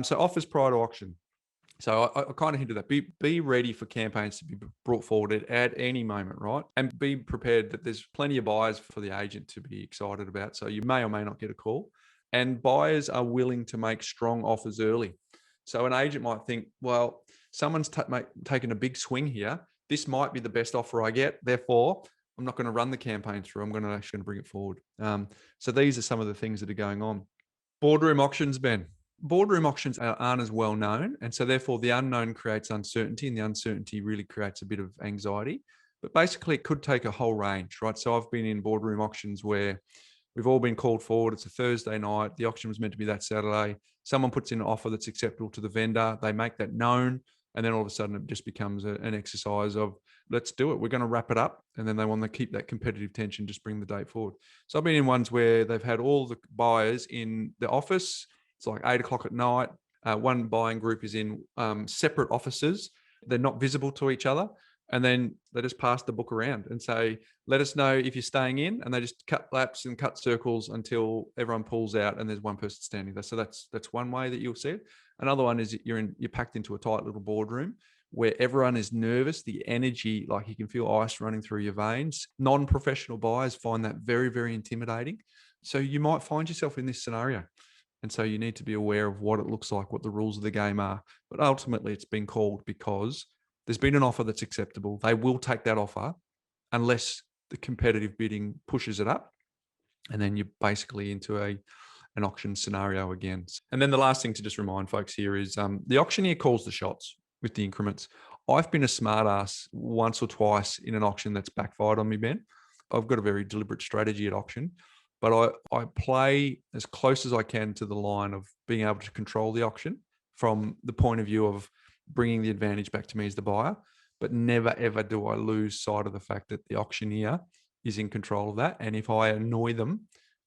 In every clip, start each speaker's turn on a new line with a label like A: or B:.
A: So offers prior to auction. So I kind of hinted that. Be ready for campaigns to be brought forward at any moment, right? And be prepared that there's plenty of buyers for the agent to be excited about. So you may or may not get a call. And buyers are willing to make strong offers early. So an agent might think, well, someone's taken a big swing here. This might be the best offer I get. Therefore, I'm not going to run the campaign through. I'm actually going to bring it forward. So these are some of the things that are going on. Boardroom auctions, Ben. Boardroom auctions aren't as well known. And so therefore the unknown creates uncertainty, and the uncertainty really creates a bit of anxiety. But basically it could take a whole range, right? So I've been in boardroom auctions where we've all been called forward. It's a Thursday night. The auction was meant to be that Saturday. Someone puts in an offer that's acceptable to the vendor. They make that known. And then all of a sudden it just becomes an exercise of, let's do it. We're going to wrap it up. And then they want to keep that competitive tension, just bring the date forward. So I've been in ones where they've had all the buyers in the office. It's like 8:00 at night. One buying group is in separate offices. They're not visible to each other. And then they just pass the book around and say, let us know if you're staying in. And they just cut laps and cut circles until everyone pulls out and there's one person standing there. So that's one way that you'll see it. Another one is you're packed into a tight little boardroom where everyone is nervous. The energy, like you can feel ice running through your veins. Non-professional buyers find that very, very intimidating. So you might find yourself in this scenario. And so you need to be aware of what it looks like, what the rules of the game are. But ultimately, it's been called because there's been an offer that's acceptable. They will take that offer unless the competitive bidding pushes it up. And then you're basically into an auction scenario again. And then the last thing to just remind folks here is the auctioneer calls the shots with the increments. I've been a smart ass once or twice in an auction that's backfired on me, Ben. I've got a very deliberate strategy at auction. But I play as close as I can to the line of being able to control the auction from the point of view of bringing the advantage back to me as the buyer. But never, ever do I lose sight of the fact that the auctioneer is in control of that. And if I annoy them,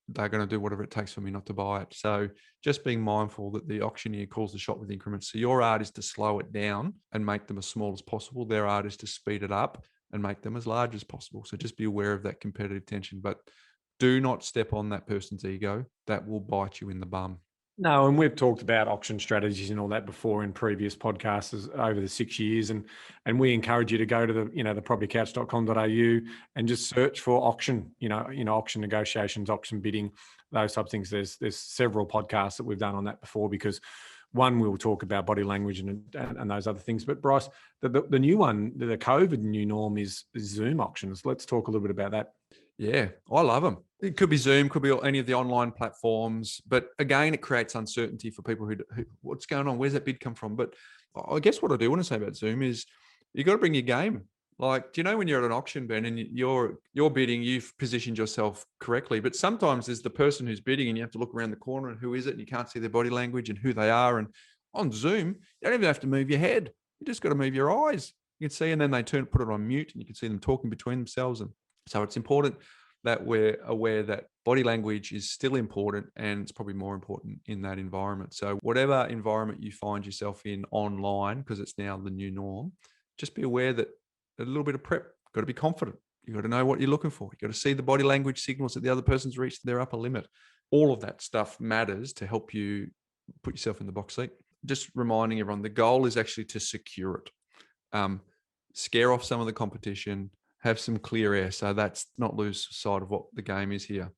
A: they're going to do whatever it takes for me not to buy it. So just being mindful that the auctioneer calls the shot with increments. So your art is to slow it down and make them as small as possible. Their art is to speed it up and make them as large as possible. So just be aware of that competitive tension. But do not step on that person's ego. That will bite you in the bum.
B: No, and we've talked about auction strategies and all that before in previous podcasts over the 6 years. And we encourage you to go to the propertycouch.com.au and just search for auction, auction negotiations, auction bidding, those type of things. There's several podcasts that we've done on that before because one, we'll talk about body language and those other things. But Bryce, the new one, the COVID new norm is Zoom auctions. Let's talk a little bit about that.
A: Yeah, I love them. It could be Zoom, could be any of the online platforms. But again, it creates uncertainty for people who what's going on? Where's that bid come from? But I guess what I do want to say about Zoom is you got to bring your game. Like, do you know when you're at an auction, Ben, and you're bidding, you've positioned yourself correctly. But sometimes there's the person who's bidding and you have to look around the corner and who is it? And you can't see their body language and who they are. And on Zoom, you don't even have to move your head. You just got to move your eyes. You can see, and then they put it on mute and you can see them talking between themselves. And so it's important that we're aware that body language is still important and it's probably more important in that environment. So whatever environment you find yourself in online, because it's now the new norm, just be aware that a little bit of prep, got to be confident. You got to know what you're looking for. You got to see the body language signals that the other person's reached their upper limit. All of that stuff matters to help you put yourself in the box seat. Just reminding everyone, the goal is actually to secure it. Scare off some of the competition, have some clear air. So that's not lose sight of what the game is here.